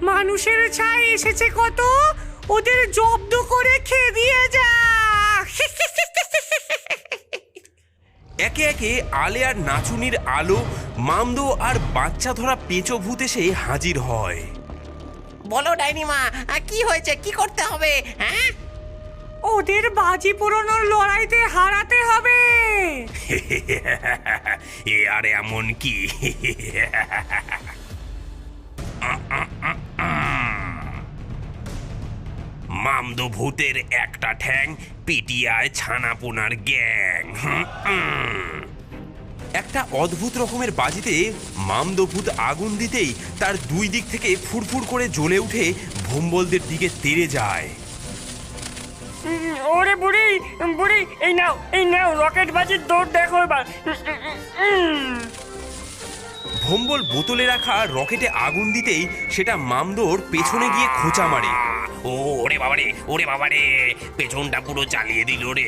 মানুষের ছাই এসেছে কত, ওদের জব্দ করে খেয়ে দিয়ে যা। একে একে আলে আর নাচুনির আলো, মামদো আর বাচ্চা ধরা পেঁচো ভূত এসে হাজির হয়। বলো ডাইনিমা, কি হয়েছে, কি করতে হবে? হ্যাঁ, ওদের বাজি পুরনোর লড়াইতে হারাতে হবে। এ আর এমন কি? মামদো ভূতের একটা ঠ্যাং, পিটিয়ায় ছানাপোনার গ্যাং। একটা অদ্ভুত রকমের বাজিতে মামদো ভূত আগুন দিতেই তার দুই দিক থেকে ফুরফুর করে জ্বলে উঠে ভোম্বলদের দিকে তেড়ে যায়। ওরে বুড়ি বুড়ি, এই নাও রকেট বাজির দৌড় দেখো এবার। ভোম্বল বোতলে রাখা রকেটে আগুন দিতেই সেটা মামদোর পেছনে গিয়ে খোঁচা মারে। ওরে বাবারে, পেছনটা পুরো জ্বালিয়ে দিল রে।